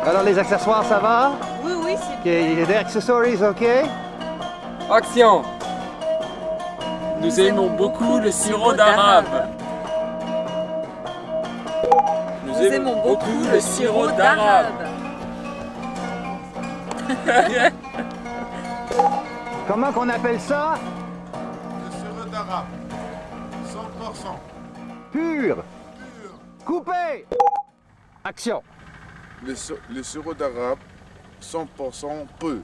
Alors les accessoires, ça va? Oui, oui, c'est Okay, the accessories, ok? Action! Nous aimons beaucoup le sirop d'arabe. Nous aimons beaucoup le sirop d'arabe. Comment qu'on appelle ça? Le sirop d'arabe, 100%. Pur. Coupé. Action. Le sirop d'arabe, 100% peu.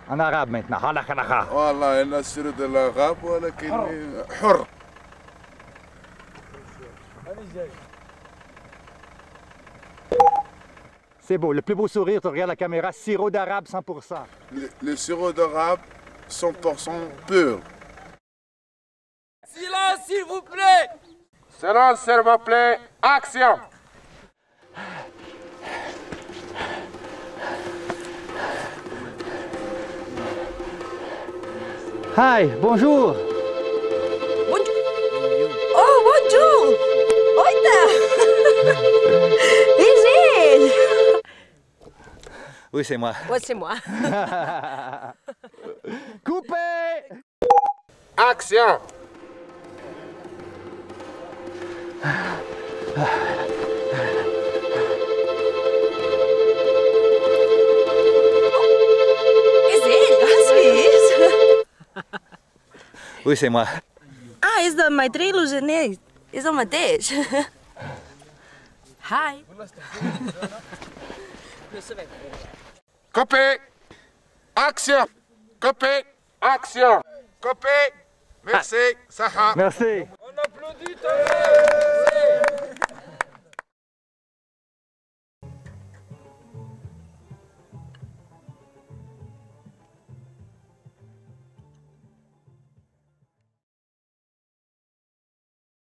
En arabe maintenant. Halakhalakha. Voilà, le sirop de l'arabe, voilà qu'il est hur. C'est beau, le plus beau sourire, tu regardes la caméra, sirop d'arabe 100%. Le sirop d'arabe, 100% pur. Silence, s'il vous plaît! Silence, s'il vous plaît, action! Hi, bonjour. Oh, bonjour! Oita! Vigile! Oui, c'est moi. Ouais, c'est moi. Coupé. Action! Oui, c'est moi. Ah, és de Maitri Lugener. És el mateix. Hi. Coupé! Action! Coupé! Action! Coupé! Merci, Saha! Merci. On applaudit,